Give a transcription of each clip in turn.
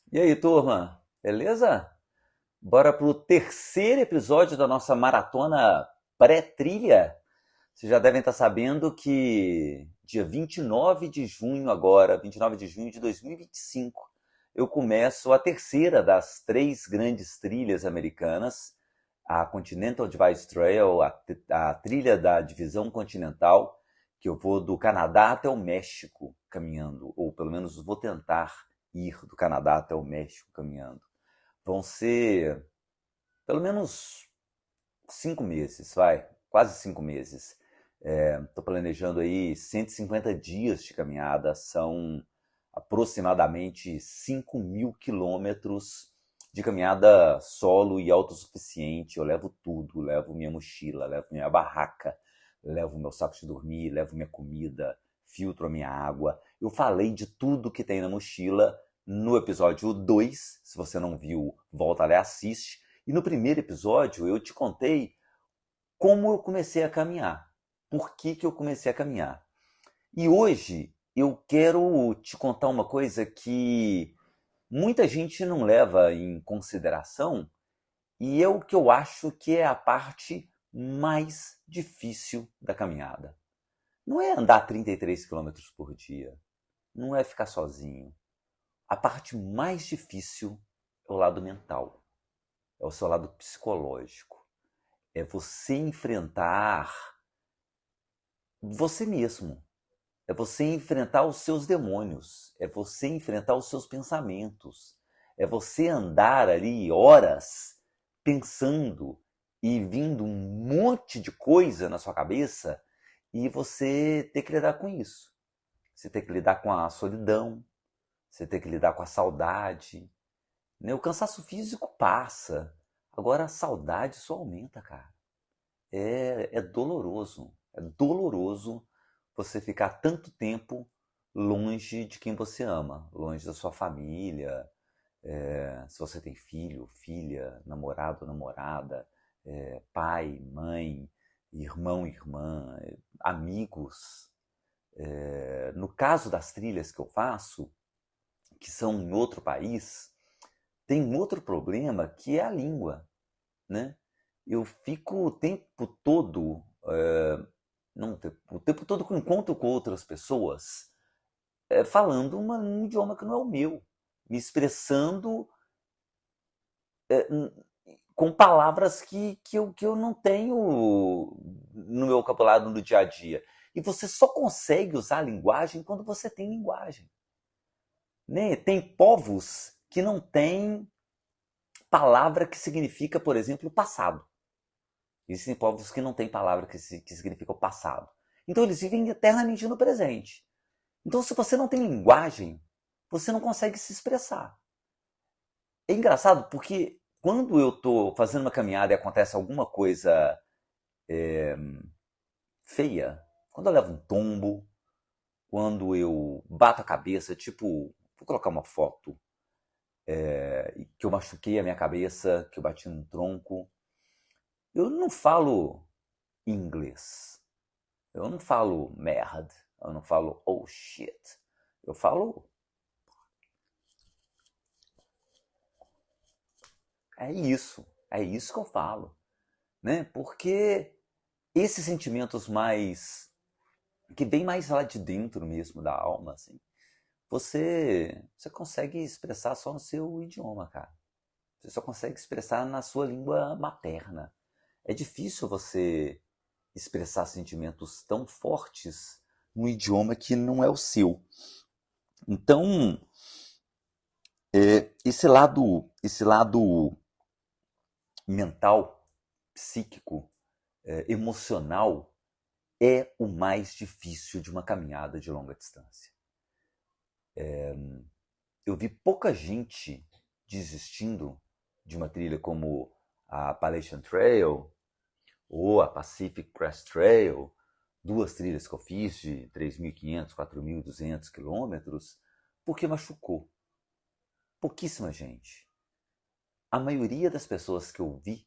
E aí, turma? Beleza? Bora pro terceiro episódio da nossa maratona pré-trilha. Vocês já devem estar sabendo que dia 29 de junho agora, 29 de junho de 2025, eu começo a terceira das três grandes trilhas americanas, a Continental Divide Trail, a trilha da divisão continental, que eu vou do Canadá até o México caminhando, ou pelo menos vou tentar ir do Canadá até o México caminhando. Vão ser pelo menos 5 meses, vai, quase 5 meses. Estou planejando aí 150 dias de caminhada, são aproximadamente 5.000 quilômetros de caminhada solo e autossuficiente. Eu levo tudo, levo minha mochila, levo minha barraca, levo meu saco de dormir, levo minha comida, filtro a minha água. Eu falei de tudo que tem na mochila no episódio 2. Se você não viu, volta lá e assiste. E no primeiro episódio eu te contei como eu comecei a caminhar. Por que eu comecei a caminhar? E hoje eu quero te contar uma coisa que muita gente não leva em consideração e é o que eu acho que é a parte mais difícil da caminhada. Não é andar 33 quilômetros por dia, não é ficar sozinho. A parte mais difícil é o lado mental, é o seu lado psicológico. É você enfrentar você mesmo. É você enfrentar os seus demônios. É você enfrentar os seus pensamentos. É você andar ali horas pensando e vindo um monte de coisa na sua cabeça e você ter que lidar com isso. Você ter que lidar com a solidão, você ter que lidar com a saudade. Né? O cansaço físico passa. Agora a saudade só aumenta, cara. É doloroso. É doloroso você ficar tanto tempo longe de quem você ama, longe da sua família, se você tem filho, filha, namorado, namorada, pai, mãe, irmão, irmã, amigos. No caso das trilhas que eu faço, que são em outro país, tem um outro problema que é a língua, né? Eu fico o tempo todo, não, o tempo todo que eu encontro com outras pessoas, falando um idioma que não é o meu, me expressando é, com palavras que eu não tenho no meu vocabulário no dia a dia. E você só consegue usar a linguagem quando você tem linguagem. Né? Tem povos que não têm palavra que significa, por exemplo, passado. Existem povos que não têm palavra que significa o passado. Então eles vivem eternamente no presente. Então, se você não tem linguagem, você não consegue se expressar. É engraçado porque quando eu estou fazendo uma caminhada e acontece alguma coisa feia, quando eu levo um tombo, quando eu bato a cabeça, tipo, vou colocar uma foto que eu machuquei a minha cabeça, que eu bati num tronco, eu não falo inglês. Eu não falo merda. Eu não falo oh shit. Eu falo é isso. É isso que eu falo. Né? Porque esses sentimentos mais que vem mais lá de dentro mesmo da alma, assim, você consegue expressar só no seu idioma, cara. Você só consegue expressar na sua língua materna. É difícil você expressar sentimentos tão fortes num idioma que não é o seu. Então, esse lado mental, psíquico, emocional é o mais difícil de uma caminhada de longa distância. Eu vi pouca gente desistindo de uma trilha como a Appalachian Trail ou a Pacific Crest Trail, duas trilhas que eu fiz de 3.500, 4.200 quilômetros, porque machucou. Pouquíssima gente. A maioria das pessoas que eu vi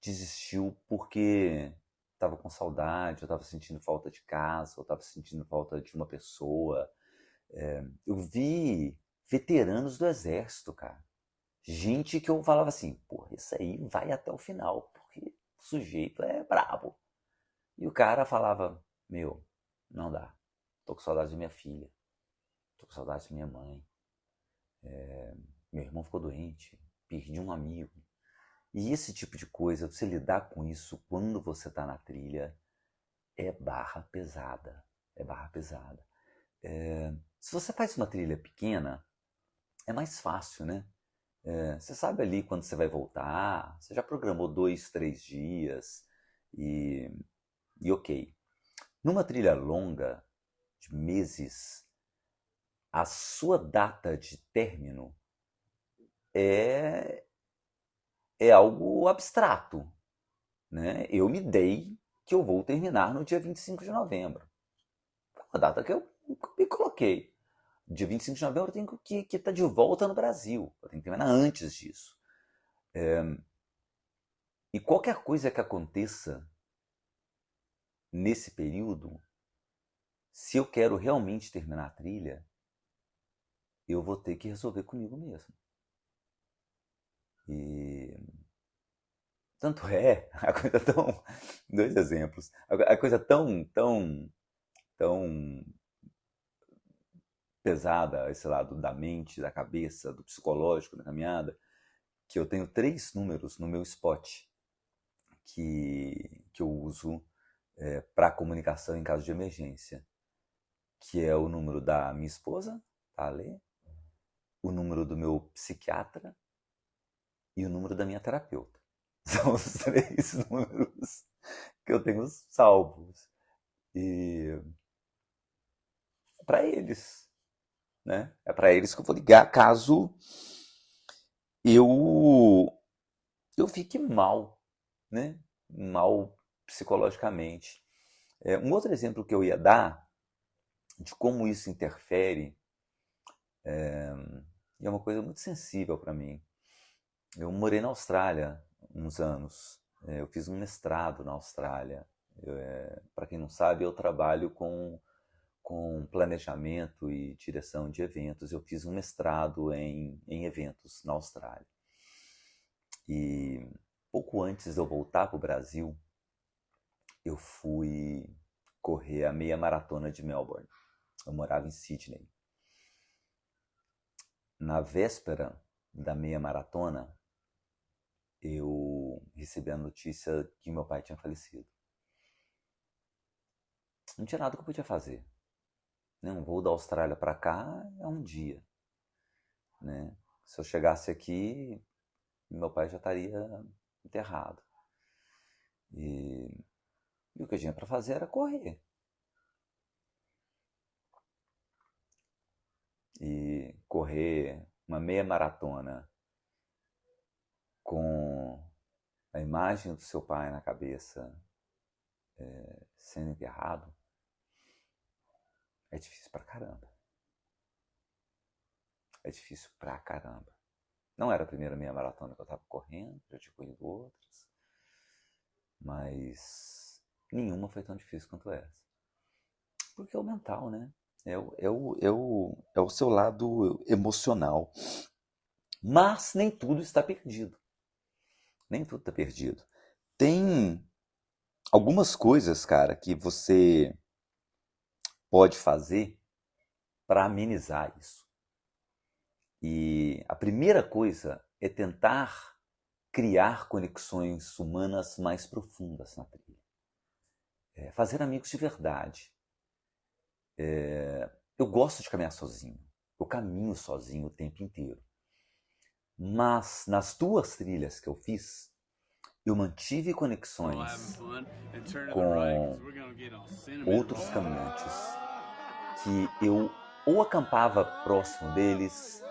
desistiu porque estava com saudade, eu estava sentindo falta de casa, eu estava sentindo falta de uma pessoa. Eu vi veteranos do exército, cara. Gente que eu falava assim, porra, isso aí vai até o final, porque o sujeito é brabo. E o cara falava, meu, não dá. Tô com saudade da minha filha. Tô com saudade da minha mãe. Meu irmão ficou doente. Perdi um amigo. E esse tipo de coisa, você lidar com isso quando você tá na trilha, é barra pesada. É barra pesada. Se você faz uma trilha pequena, é mais fácil, né? Você sabe ali quando você vai voltar, você já programou 2, 3 dias e ok. Numa trilha longa, de meses, a sua data de término é, é algo abstrato, né? Eu me dei que eu vou terminar no dia 25 de novembro. É uma data que eu me coloquei. Dia 25 de novembro eu tenho que estar de volta no Brasil. Eu tenho que terminar antes disso. E qualquer coisa que aconteça nesse período, se eu quero realmente terminar a trilha, eu vou ter que resolver comigo mesmo. E tanto é, a coisa tão. Dois exemplos. A coisa tão pesada, esse lado da mente, da cabeça, do psicológico, da caminhada, que eu tenho 3 números no meu spot que eu uso para comunicação em caso de emergência, que é o número da minha esposa, tá, Ale? O número do meu psiquiatra e o número da minha terapeuta. São os 3 números que eu tenho salvos. E é para eles, né? É para eles que eu vou ligar caso eu fique mal, né? Mal psicologicamente. Um outro exemplo que eu ia dar de como isso interfere, e é uma coisa muito sensível para mim. Eu morei na Austrália uns anos. Eu fiz um mestrado na Austrália. Para quem não sabe, eu trabalho com planejamento e direção de eventos. Eu fiz um mestrado em eventos na Austrália. E pouco antes de eu voltar para o Brasil, eu fui correr a meia maratona de Melbourne. Eu morava em Sydney. Na véspera da meia maratona, eu recebi a notícia que meu pai tinha falecido. Não tinha nada que eu podia fazer. Né? Um voo da Austrália para cá é um dia. Né? Se eu chegasse aqui, meu pai já estaria enterrado. E o que eu tinha para fazer era correr. E correr uma meia maratona com a imagem do seu pai na cabeça sendo enterrado é difícil pra caramba. É difícil pra caramba. Não era a primeira meia maratona que eu estava correndo, já tinha corrido outras, mas nenhuma foi tão difícil quanto essa. Porque é o mental, né? É o seu lado emocional. Mas nem tudo está perdido. Nem tudo está perdido. Tem algumas coisas, cara, que você pode fazer para amenizar isso. E a primeira coisa é tentar criar conexões humanas mais profundas na trilha. Fazer amigos de verdade. Eu gosto de caminhar sozinho. Eu caminho sozinho o tempo inteiro. Mas nas 2 trilhas que eu fiz, eu mantive conexões com outros caminhantes que eu ou acampava próximo deles,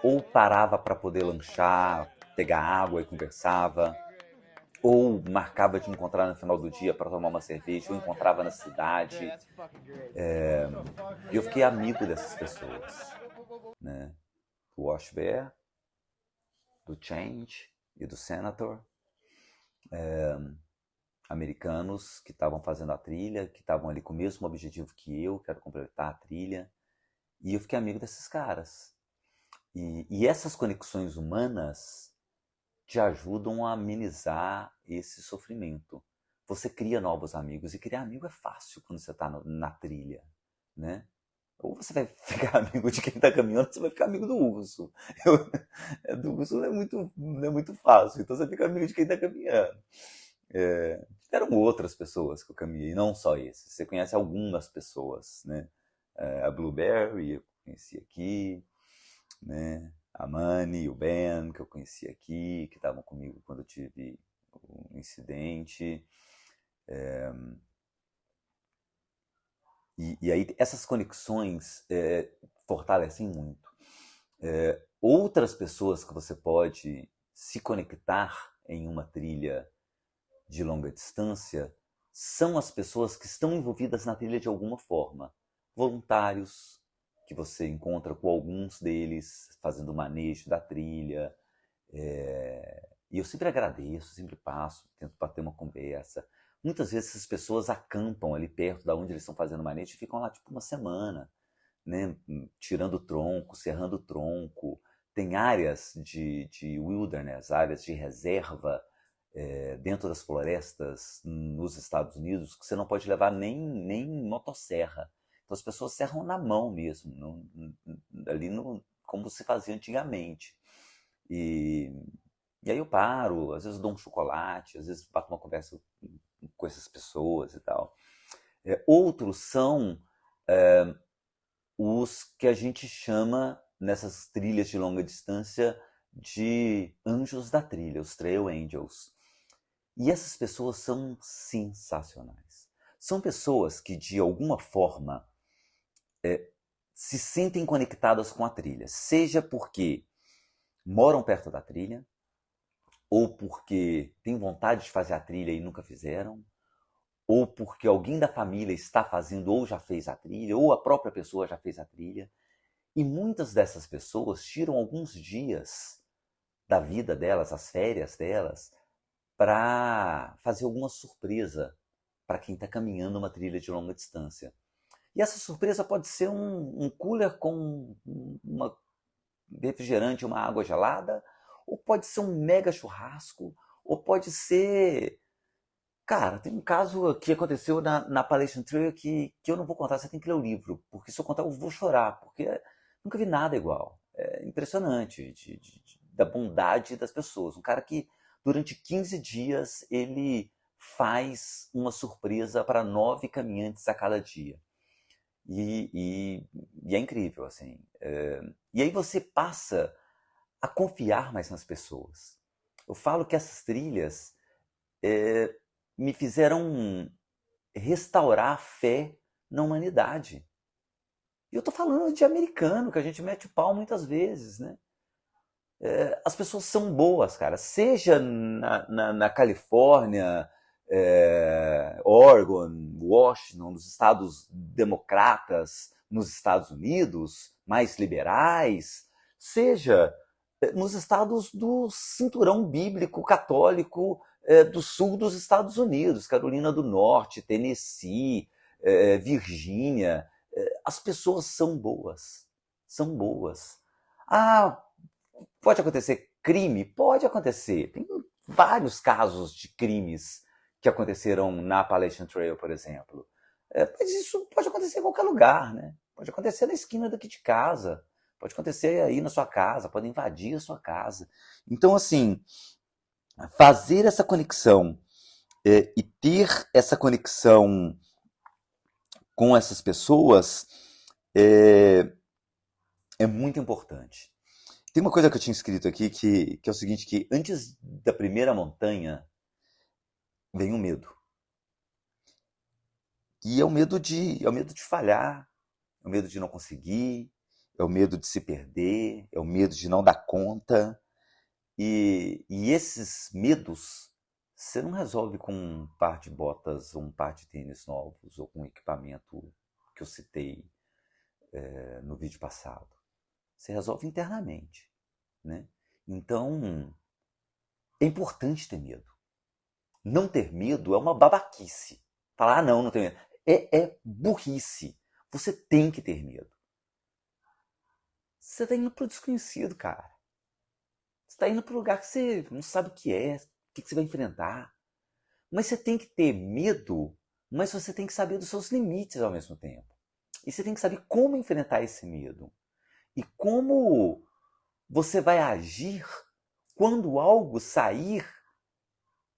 ou parava para poder lanchar, pegar água e conversava, ou marcava de encontrar no final do dia para tomar uma cerveja, ou encontrava na cidade. E eu fiquei amigo dessas pessoas, né? Do Wash Bear, do Change e do Senator, americanos que estavam fazendo a trilha, que estavam ali com o mesmo objetivo que eu, quero completar a trilha. E eu fiquei amigo desses caras. E essas conexões humanas te ajudam a amenizar esse sofrimento. Você cria novos amigos, e criar amigo é fácil quando você está na trilha, né? Ou você vai ficar amigo de quem está caminhando, ou você vai ficar amigo do urso. Do urso não é muito fácil, então você fica amigo de quem está caminhando. Tiveram outras pessoas que eu caminhei, não só esse. Você conhece algumas pessoas, né? A Blueberry, eu conheci aqui, né? A Mani, o Ben, que eu conheci aqui, que estavam comigo quando eu tive um incidente. E aí essas conexões fortalecem muito. Outras pessoas que você pode se conectar em uma trilha de longa distância são as pessoas que estão envolvidas na trilha de alguma forma. Voluntários, que você encontra com alguns deles fazendo o manejo da trilha. E eu sempre agradeço, sempre passo, tento bater uma conversa. Muitas vezes essas pessoas acampam ali perto da onde eles estão fazendo manejo e ficam lá tipo uma semana, né? Tirando tronco, serrando tronco. Tem áreas de wilderness, áreas de reserva dentro das florestas nos Estados Unidos que você não pode levar nem motosserra. Então as pessoas serram na mão mesmo, ali como se fazia antigamente. E aí eu paro, às vezes dou um chocolate, às vezes bato uma conversa com essas pessoas e tal. Outros são os que a gente chama, nessas trilhas de longa distância, de anjos da trilha, os trail angels. E essas pessoas são sensacionais. São pessoas que, de alguma forma, se sentem conectadas com a trilha, seja porque moram perto da trilha, ou porque têm vontade de fazer a trilha e nunca fizeram, ou porque alguém da família está fazendo ou já fez a trilha, ou a própria pessoa já fez a trilha. E muitas dessas pessoas tiram alguns dias da vida delas, as férias delas, para fazer alguma surpresa para quem está caminhando uma trilha de longa distância. E essa surpresa pode ser um cooler com uma refrigerante, uma água gelada, ou pode ser um mega churrasco, ou pode ser... Cara, tem um caso que aconteceu na Appalachian Trail que eu não vou contar, você tem que ler o livro, porque se eu contar eu vou chorar, porque nunca vi nada igual. É impressionante da bondade das pessoas. Um cara que durante 15 dias ele faz uma surpresa para 9 caminhantes a cada dia. E é incrível, assim. E aí você passa a confiar mais nas pessoas. Eu falo que essas trilhas me fizeram restaurar a fé na humanidade. E eu tô falando de americano, que a gente mete o pau muitas vezes, né? As pessoas são boas, cara. Seja na Califórnia, Oregon, Washington, nos estados democratas, nos Estados Unidos, mais liberais, seja nos estados do cinturão bíblico católico do sul dos Estados Unidos, Carolina do Norte, Tennessee, Virgínia. As pessoas são boas. São boas. Ah, pode acontecer crime? Pode acontecer. Tem vários casos de crimes que aconteceram na Appalachian Trail, por exemplo. Mas isso pode acontecer em qualquer lugar, né? Pode acontecer na esquina daqui de casa. Pode acontecer aí na sua casa, pode invadir a sua casa. Então, assim, fazer essa conexão e ter essa conexão com essas pessoas é muito importante. Tem uma coisa que eu tinha escrito aqui que é o seguinte, que antes da primeira montanha vem o medo. E é o medo de falhar, é o medo de não conseguir, é o medo de se perder, é o medo de não dar conta. E esses medos você não resolve com um par de botas ou um par de tênis novos ou com um equipamento que eu citei no vídeo passado. Você resolve internamente, né? Então, é importante ter medo. Não ter medo é uma babaquice. Falar, não tenho medo. É burrice. Você tem que ter medo. Você está indo para o desconhecido, cara. Você está indo para um lugar que você não sabe o que você vai enfrentar. Mas você tem que ter medo, mas você tem que saber dos seus limites ao mesmo tempo. E você tem que saber como enfrentar esse medo. E como você vai agir quando algo sair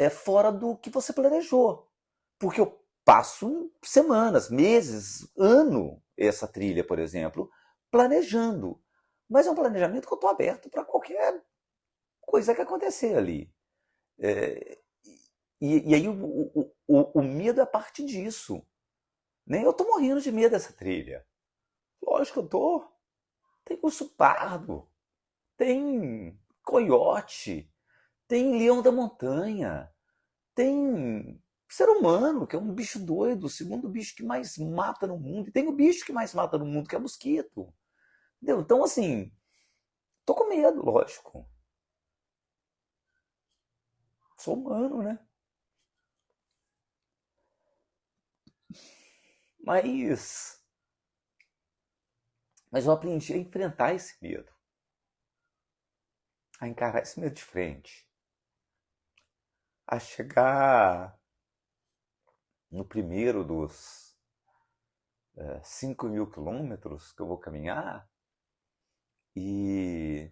fora do que você planejou. Porque eu passo semanas, meses, ano essa trilha, por exemplo, planejando. Mas é um planejamento que eu estou aberto para qualquer coisa que acontecer ali. É, e aí o medo é parte disso. Né? Eu estou morrendo de medo dessa trilha. Lógico que eu tô. Tem urso pardo, tem coiote, tem leão da montanha, tem ser humano, que é um bicho doido, o segundo bicho que mais mata no mundo. E tem o bicho que mais mata no mundo, que é o mosquito. Entendeu? Então, assim, tô com medo, lógico. Sou humano, né? Mas, mas eu aprendi a enfrentar esse medo, a encarar esse medo de frente, a chegar no primeiro dos 5.000 quilômetros que eu vou caminhar e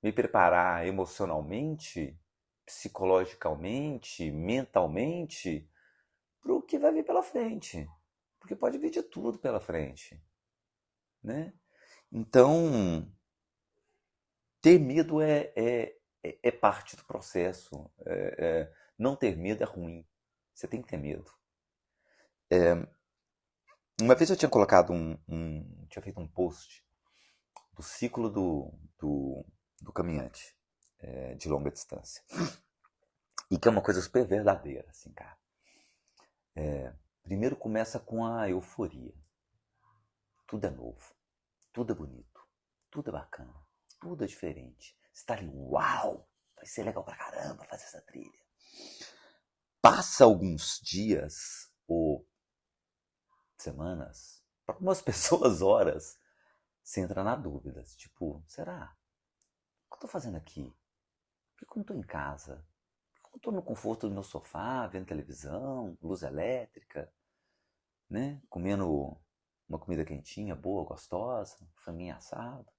me preparar emocionalmente, psicologicamente, mentalmente para o que vai vir pela frente. Porque pode vir de tudo pela frente. Né? Então, ter medo é parte do processo. Não ter medo é ruim. Você tem que ter medo. Uma vez eu tinha colocado tinha feito um post do ciclo do caminhante de longa distância. E que é uma coisa super verdadeira, assim, cara. Primeiro começa com a euforia. Tudo é novo, tudo é bonito, tudo é bacana, tudo é diferente. Você tá ali, uau, vai ser legal pra caramba fazer essa trilha. Passa alguns dias ou semanas, para algumas pessoas horas, você entra na dúvida. Tipo, será? O que eu tô fazendo aqui? Por que eu não tô em casa? Por que eu tô no conforto do meu sofá, vendo televisão, luz elétrica, né? Comendo uma comida quentinha, boa, gostosa, franguinho assado.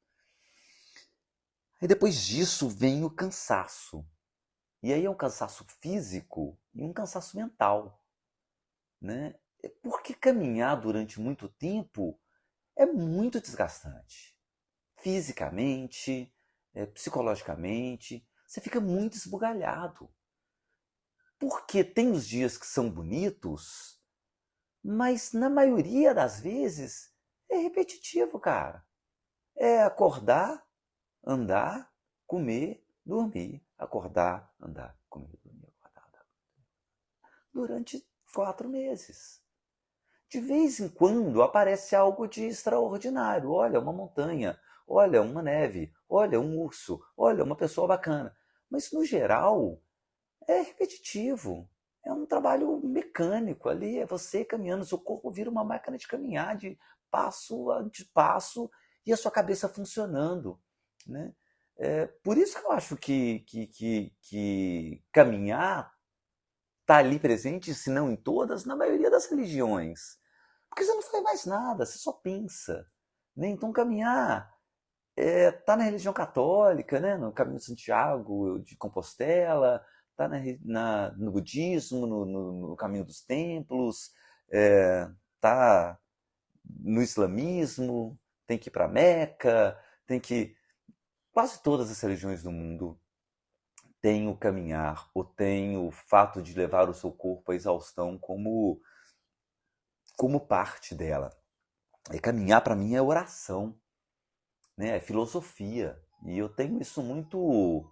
Aí depois disso vem o cansaço. E aí é um cansaço físico e um cansaço mental. Né? Porque caminhar durante muito tempo é muito desgastante. Fisicamente, psicologicamente, você fica muito esbugalhado. Porque tem os dias que são bonitos, mas na maioria das vezes é repetitivo, cara. É acordar, andar, comer, dormir. Acordar, andar, comer, dormir, acordar, andar. Durante 4 meses. De vez em quando aparece algo de extraordinário. Olha, uma montanha, olha, uma neve, olha, um urso, olha, uma pessoa bacana. Mas no geral é repetitivo. É um trabalho mecânico ali, é você caminhando, seu corpo vira uma máquina de caminhar de passo a de passo e a sua cabeça funcionando. Né? Por isso que eu acho que caminhar está ali presente, se não em todas, na maioria das religiões. Porque você não faz mais nada, você só pensa. Né? Então caminhar tá na religião católica, né? No caminho de Santiago de Compostela, tá no budismo, no caminho dos templos, tá no islamismo, tem que ir para Meca, tem que. Quase todas as religiões do mundo têm o caminhar, ou têm o fato de levar o seu corpo à exaustão como parte dela. E caminhar para mim é oração, né? É filosofia. E eu tenho isso muito.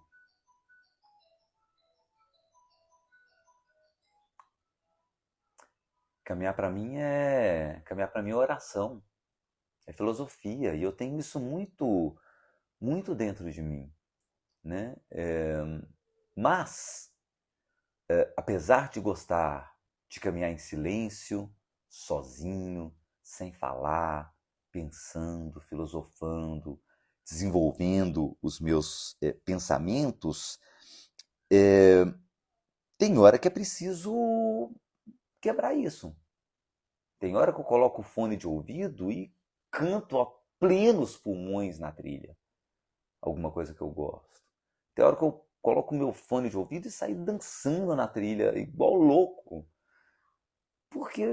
Caminhar para mim é oração, é filosofia. E eu tenho isso muito, muito dentro de mim. Né? Mas, apesar de gostar de caminhar em silêncio, sozinho, sem falar, pensando, filosofando, desenvolvendo os meus pensamentos, é, tem hora que é preciso quebrar isso. Tem hora que eu coloco o fone de ouvido e canto a plenos pulmões na trilha. Alguma coisa que eu gosto. Tem hora que eu coloco o meu fone de ouvido e saio dançando na trilha, igual louco. Porque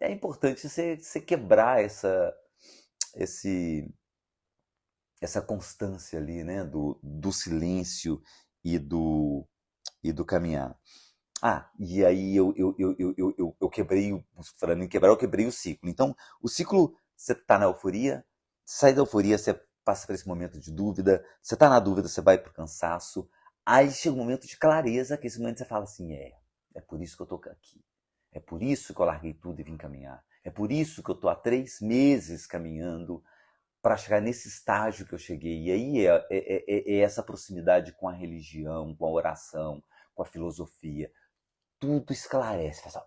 é importante você quebrar esse, essa constância ali, né? Do silêncio e do caminhar. Ah, e aí eu quebrei, falando em quebrar, eu quebrei o ciclo. Então, o ciclo, você tá na euforia, sai da euforia, você passa por esse momento de dúvida, você tá na dúvida, você vai pro cansaço, aí chega um momento de clareza, que esse momento você fala assim, é por isso que eu tô aqui. É por isso que eu larguei tudo e vim caminhar. É por isso que eu tô há 3 meses caminhando para chegar nesse estágio que eu cheguei. E aí é essa proximidade com a religião, com a oração, com a filosofia, tudo esclarece. Faz só...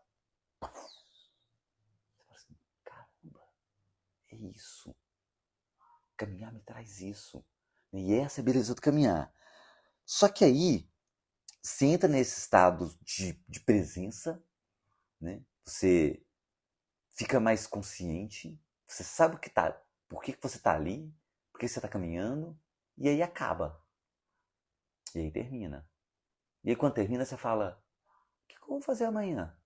Você fala assim, caramba, é isso. Caminhar me traz isso. E essa é a beleza do caminhar. Só que aí, você entra nesse estado de presença, né? Você fica mais consciente, você sabe o que tá, por que você está ali, por que você está caminhando, e aí acaba. E aí termina. E aí quando termina, você fala, o que eu vou fazer amanhã?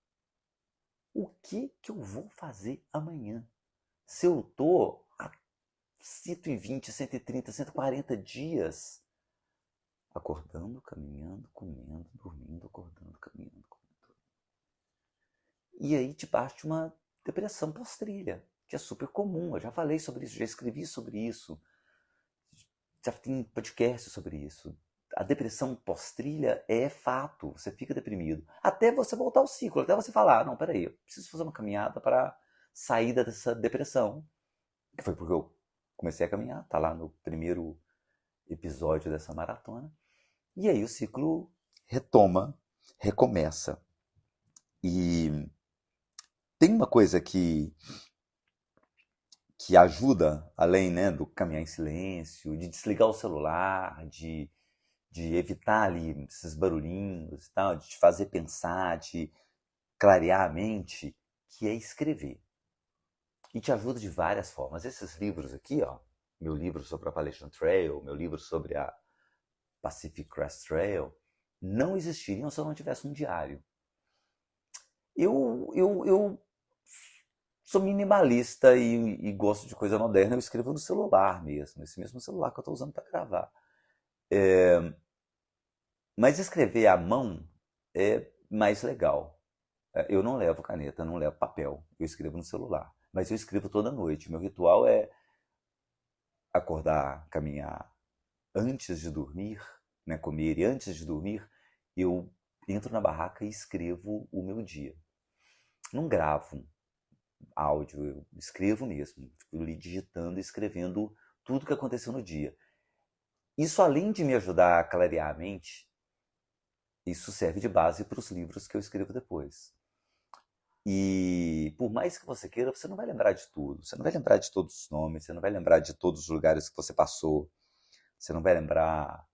O que eu vou fazer amanhã? Se eu tô há 120, 130, 140 dias acordando, caminhando, comendo, dormindo, acordando, caminhando, comendo. E aí te bate uma depressão pós-trilha, que é super comum. Eu já falei sobre isso, já escrevi sobre isso, já tem podcast sobre isso. A depressão pós-trilha é fato, você fica deprimido. Até você voltar ao ciclo, até você falar, não, peraí, eu preciso fazer uma caminhada para sair dessa depressão. Que foi porque eu comecei a caminhar, tá lá no primeiro episódio dessa maratona. E aí o ciclo retoma, recomeça. E tem uma coisa que ajuda, além, né, do caminhar em silêncio, de desligar o celular, de evitar ali esses barulhinhos e tal, de te fazer pensar, de clarear a mente, que é escrever. E te ajuda de várias formas. Esses livros aqui, ó, meu livro sobre a Appalachian Trail, meu livro sobre a Pacific Crest Trail, não existiriam se eu não tivesse um diário. Eu sou minimalista e gosto de coisa moderna, eu escrevo no celular mesmo, esse mesmo celular que eu estou usando para gravar. Mas escrever à mão é mais legal. Eu não levo caneta, não levo papel, eu escrevo no celular. Mas eu escrevo toda noite. Meu ritual é acordar, caminhar antes de dormir, né, comer, e antes de dormir eu entro na barraca e escrevo o meu dia. Não gravo áudio, eu escrevo mesmo, fico ali digitando e escrevendo tudo que aconteceu no dia. Isso, além de me ajudar a clarear a mente, isso serve de base para os livros que eu escrevo depois. E por mais que você queira, você não vai lembrar de tudo. Você não vai lembrar de todos os nomes, você não vai lembrar de todos os lugares que você passou, você não vai lembrar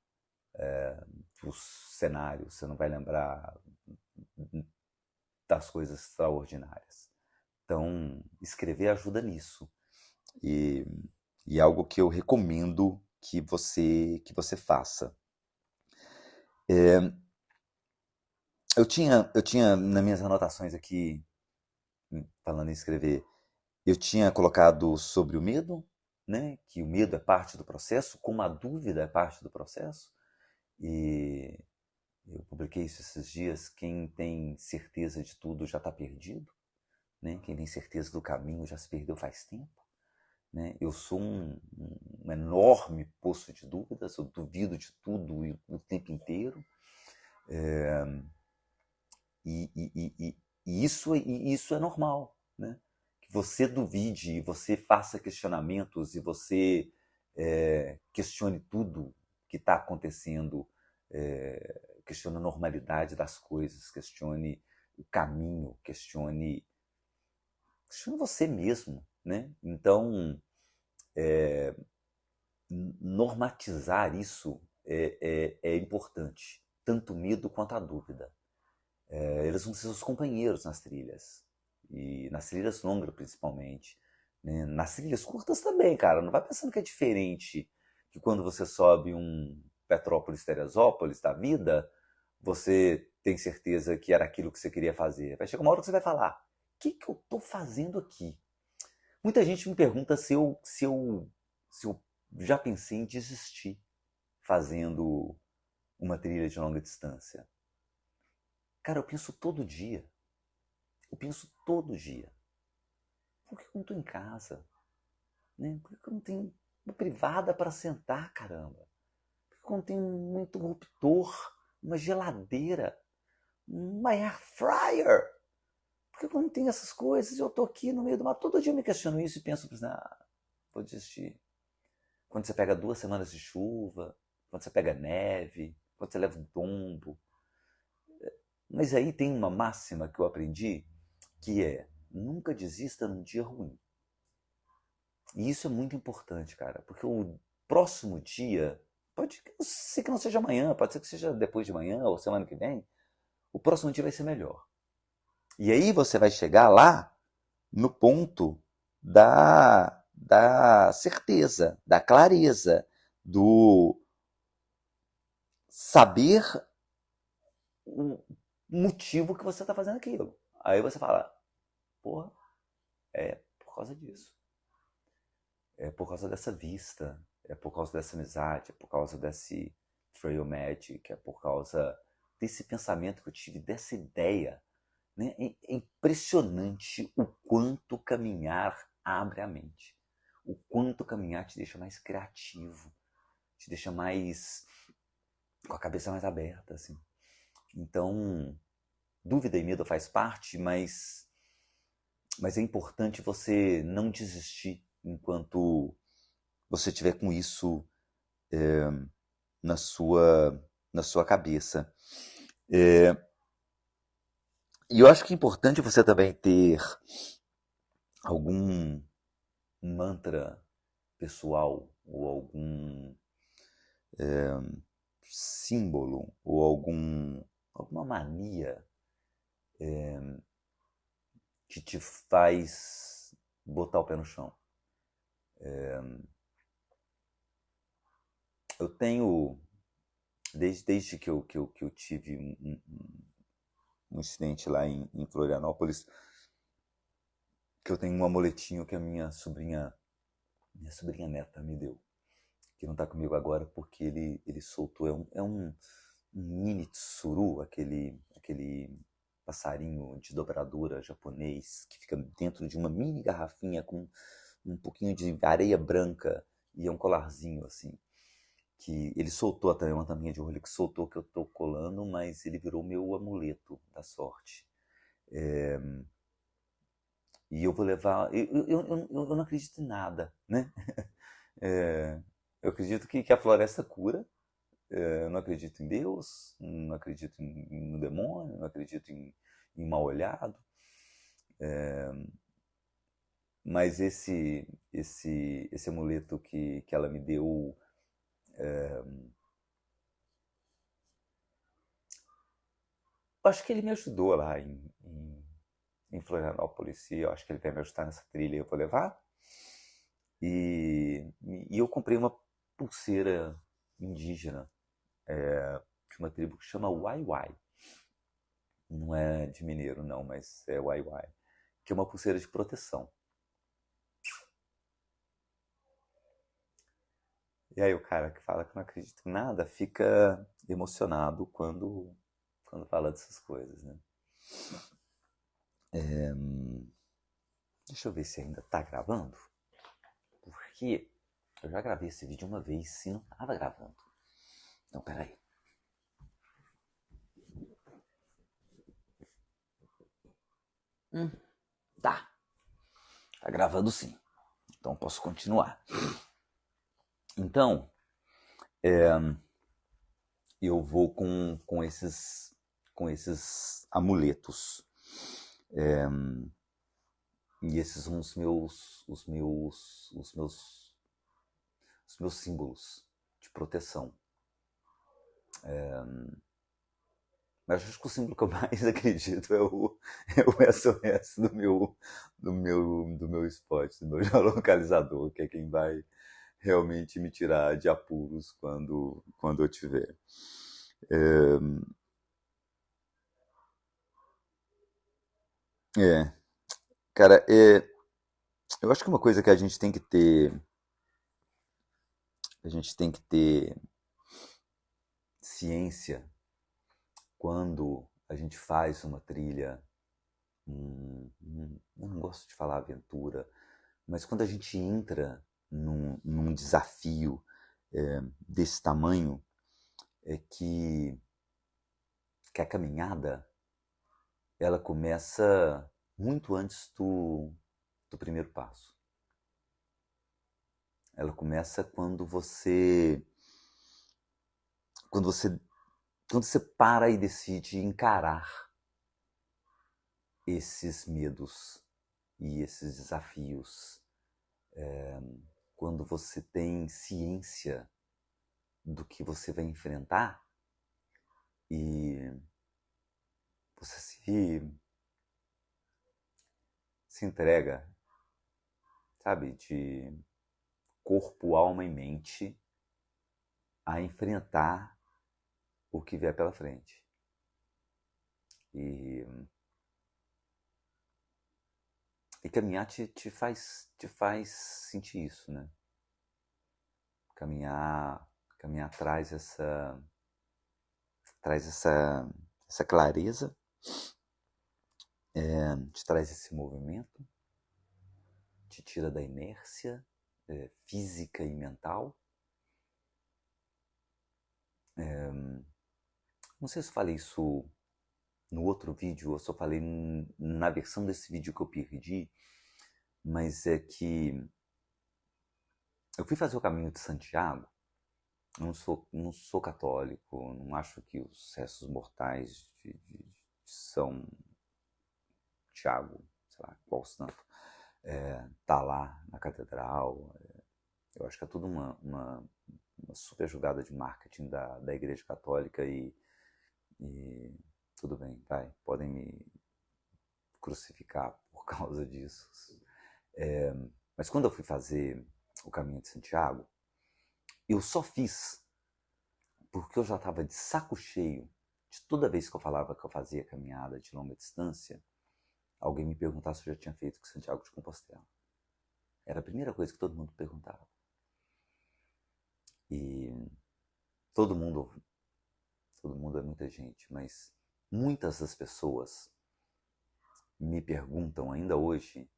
dos cenários, você não vai lembrar das coisas extraordinárias. Então, escrever ajuda nisso. E, e é algo que eu recomendo que você faça. Eu tinha nas minhas anotações aqui, falando em escrever, eu tinha colocado sobre o medo, né? Que o medo é parte do processo, como a dúvida é parte do processo. E eu publiquei isso esses dias. Quem tem certeza de tudo já está perdido, né? Quem tem certeza do caminho já se perdeu faz tempo. Né? Eu sou um enorme poço de dúvidas, eu duvido de tudo o tempo inteiro. E isso é normal, né? Que você duvide, você faça questionamentos e você questione tudo que está acontecendo, questione a normalidade das coisas, questione o caminho, questione você mesmo, né? Então, normatizar isso é importante. Tanto o medo quanto a dúvida. Eles vão ser seus companheiros nas trilhas. E nas trilhas longas, principalmente. Né? Nas trilhas curtas também, cara. Não vai pensando que é diferente que quando você sobe um Petrópolis-Teresópolis da vida, você tem certeza que era aquilo que você queria fazer. Vai chegar uma hora que você vai falar: o que eu tô fazendo aqui? Muita gente me pergunta se eu já pensei em desistir fazendo uma trilha de longa distância. Cara, eu penso todo dia. Eu penso todo dia. Por que eu não estou em casa? Né? Por que eu não tenho uma privada para sentar, caramba? Por que eu não tenho um interruptor, uma geladeira, uma air fryer? Por que eu não tenho essas coisas? Eu estou aqui no meio do mar. Todo dia eu me questiono isso e penso, vou desistir. Quando você pega 2 semanas de chuva, quando você pega neve, quando você leva um tombo. Mas aí tem uma máxima que eu aprendi, que é: nunca desista num dia ruim. E isso é muito importante, cara, porque o próximo dia, pode ser que não seja amanhã, pode ser que seja depois de amanhã ou semana que vem, o próximo dia vai ser melhor. E aí você vai chegar lá no ponto da certeza, da clareza, do saber o motivo que você está fazendo aquilo. Aí você fala: porra, é por causa disso. É por causa dessa vista, é por causa dessa amizade, é por causa desse trail magic, é por causa desse pensamento que eu tive, dessa ideia. Né? É impressionante o quanto caminhar abre a mente. O quanto caminhar te deixa mais criativo, te deixa mais com a cabeça mais aberta, assim. Então, dúvida e medo faz parte, mas é importante você não desistir enquanto você tiver com isso na sua cabeça. E eu acho que é importante você também ter algum mantra pessoal ou algum símbolo ou alguma mania que te faz botar o pé no chão. Eu tenho, desde que eu tive um incidente lá em Florianópolis, que eu tenho um amuletinho que a minha sobrinha neta me deu, que não está comigo agora porque ele soltou, é um mini tsuru, aquele passarinho de dobradura japonês que fica dentro de uma mini garrafinha com um pouquinho de areia branca e é um colarzinho assim, que ele soltou também, uma tampinha de Rolex, soltou que eu tô colando, mas ele virou meu amuleto da sorte. E eu vou levar. Eu não acredito em nada, né? Eu acredito que a floresta cura. Eu não acredito em Deus, não acredito no demônio, não acredito em mal olhado. Mas esse amuleto que ela me deu, eu acho que ele me ajudou lá em Florianópolis. E eu acho que ele vai me ajudar nessa trilha. Eu vou levar. E eu comprei uma pulseira indígena de uma tribo que chama Waiwai. Não é de mineiro, não, mas é Waiwai. Que é uma pulseira de proteção. E aí o cara que fala que não acredita em nada fica emocionado quando fala dessas coisas, né? Deixa eu ver se ainda tá gravando. Porque eu já gravei esse vídeo uma vez e não tava gravando. Então, peraí. Tá. Tá gravando sim. Então posso continuar. Então, eu vou com esses amuletos. E esses são os meus os meus símbolos de proteção. Mas acho que o símbolo que eu mais acredito é o SOS do meu spot, do meu geolocalizador, que é quem vai realmente me tirar de apuros quando eu tiver. Cara, eu acho que uma coisa que a gente tem que ter ciência quando a gente faz uma trilha, eu não gosto de falar aventura, mas quando a gente entra num desafio desse tamanho, é que a caminhada ela começa muito antes do primeiro passo. Ela começa quando você para e decide encarar esses medos e esses desafios. Quando você tem ciência do que você vai enfrentar e você se entrega, sabe, de corpo, alma e mente a enfrentar o que vier pela frente. E caminhar te faz sentir isso, né? Caminhar traz essa clareza, te traz esse movimento, te tira da inércia física e mental. Não sei se eu falei isso no outro vídeo, ou se eu falei na versão desse vídeo que eu perdi, mas é que eu fui fazer o caminho de Santiago. Não sou católico, não acho que os restos mortais de São Tiago, sei lá, qual santo, tá lá na catedral. Eu acho que é tudo uma super jogada de marketing da Igreja Católica e tudo bem, vai, podem me crucificar por causa disso. Mas quando eu fui fazer o caminho de Santiago, eu só fiz porque eu já estava de saco cheio de toda vez que eu falava que eu fazia caminhada de longa distância, alguém me perguntasse se eu já tinha feito com Santiago de Compostela. Era a primeira coisa que todo mundo perguntava. E todo mundo é muita gente, mas muitas das pessoas me perguntam ainda hoje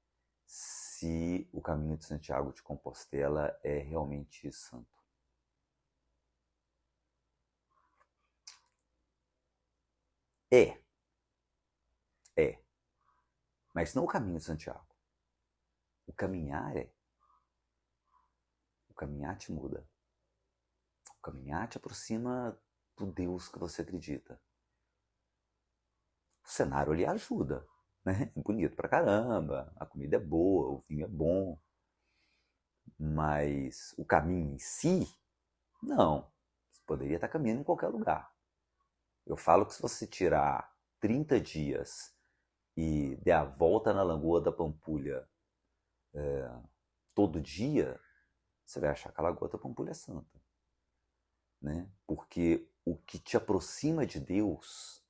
se o caminho de Santiago de Compostela é realmente santo. É. Mas não o caminho de Santiago. O caminhar O caminhar te muda. O caminhar te aproxima do Deus que você acredita. O cenário ali ajuda, né? É bonito pra caramba, a comida é boa, o vinho é bom. Mas o caminho em si, não. Você poderia estar caminhando em qualquer lugar. Eu falo que se você tirar 30 dias e der a volta na Lagoa da Pampulha todo dia, você vai achar que a Lagoa da Pampulha é santa. Né? Porque o que te aproxima de Deus,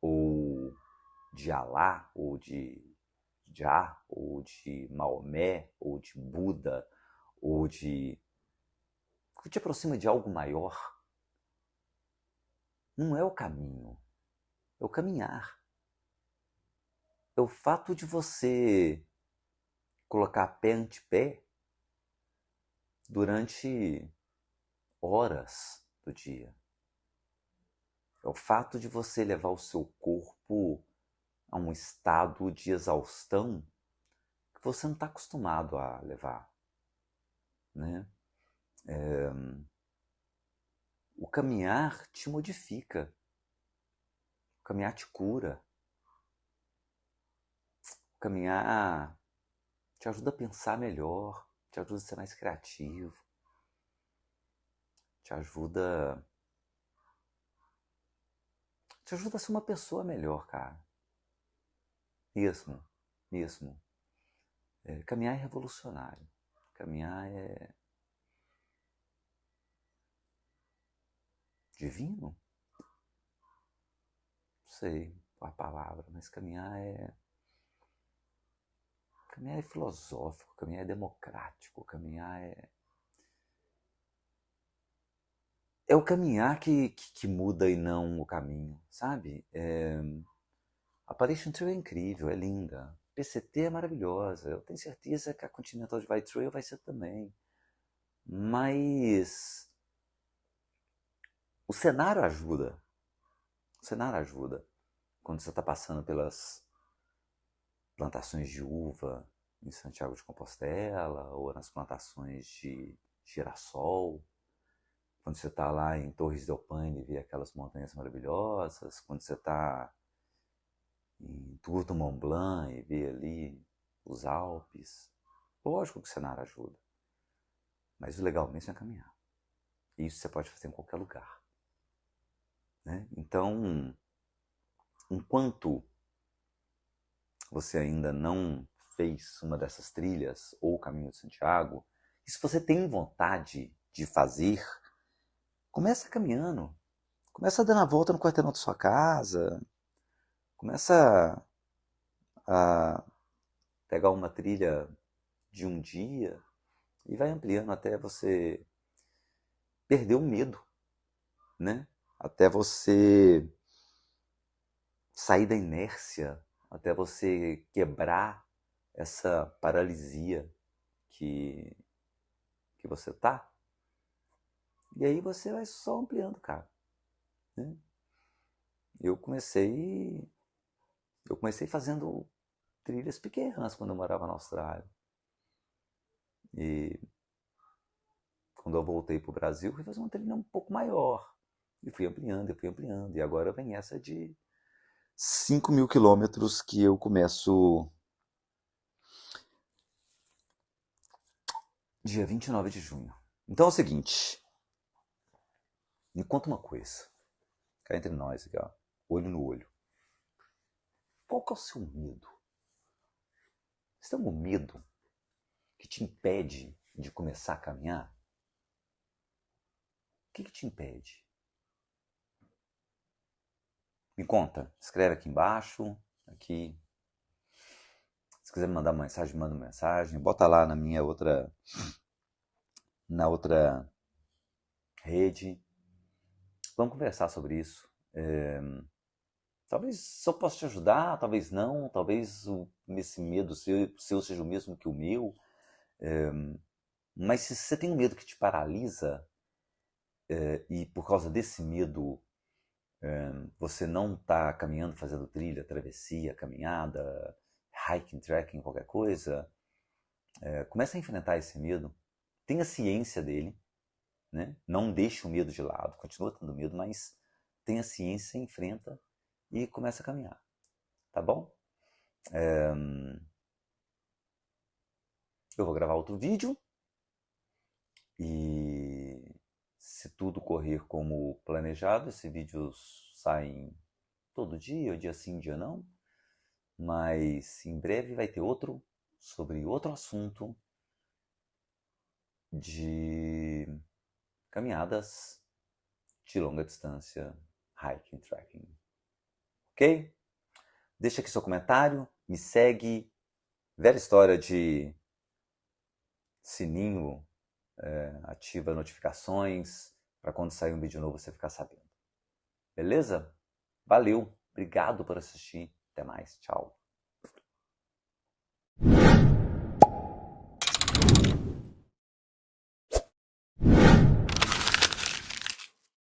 ou de Alá, ou de Jah, ou de Maomé, ou de Buda, ou de... o que te aproxima de algo maior, não é o caminho, é o caminhar. É o fato de você colocar pé ante pé durante horas do dia. É o fato de você levar o seu corpo a um estado de exaustão que você não está acostumado a levar. Né? O caminhar te modifica. O caminhar te cura. O caminhar te ajuda a pensar melhor. te ajuda a ser mais criativo, te ajuda a ser uma pessoa melhor, cara. Mesmo, mesmo. Caminhar é revolucionário. Caminhar é divino? Não sei a palavra, mas caminhar é filosófico, caminhar é democrático, caminhar é o caminhar que muda e não o caminho, sabe? A Appalachian Trail é incrível, é linda. PCT é maravilhosa. Eu tenho certeza que a Continental Divide Trail vai ser também. Mas o cenário ajuda. O cenário ajuda. Quando você está passando pelas plantações de uva em Santiago de Compostela ou nas plantações de girassol. Quando você está lá em Torres del Paine e vê aquelas montanhas maravilhosas. Quando você está em Tour du Mont Blanc e vê ali os Alpes. Lógico que o cenário ajuda. Mas o legal mesmo é caminhar. E isso você pode fazer em qualquer lugar. Né? Então, enquanto você ainda não fez uma dessas trilhas ou o Caminho de Santiago, e se você tem vontade de fazer, começa caminhando. Começa dando a volta no quarteirão da sua casa. Começa a pegar uma trilha de um dia e vai ampliando até você perder o medo, né? Até você sair da inércia, até você quebrar essa paralisia que você tá. E aí você vai só ampliando, cara. Né? Eu comecei fazendo trilhas pequenas quando eu morava na Austrália. E quando eu voltei para o Brasil, fui fazer uma trilha um pouco maior. E fui ampliando, E agora vem essa de 5.000 quilômetros que eu começo dia 29 de junho. Então é o seguinte, me conta uma coisa, cá entre nós aqui, ó, olho no olho. Qual que é o seu medo? Você tem algum medo que te impede de começar a caminhar? O que te impede? Me conta, escreve aqui embaixo, aqui. Se quiser me mandar uma mensagem, manda uma mensagem. Bota lá na minha outra rede. Vamos conversar sobre isso. Talvez eu possa te ajudar, talvez não. Talvez esse medo seu seja o mesmo que o meu. Mas se você tem um medo que te paralisa, e por causa desse medo você não está caminhando, fazendo trilha, travessia, caminhada, hiking, trekking, qualquer coisa, começa a enfrentar esse medo. Tenha ciência dele. Né? Não deixe o medo de lado, continua tendo medo, mas tenha ciência, enfrenta e começa a caminhar. Tá bom? Eu vou gravar outro vídeo e se tudo correr como planejado, esse vídeo sai todo dia, dia sim, dia não, mas em breve vai ter outro sobre outro assunto de caminhadas de longa distância, hiking, trekking. Ok? Deixa aqui seu comentário, me segue. Velha história de sininho, ativa notificações, para quando sair um vídeo novo você ficar sabendo. Beleza? Valeu, obrigado por assistir. Até mais, tchau.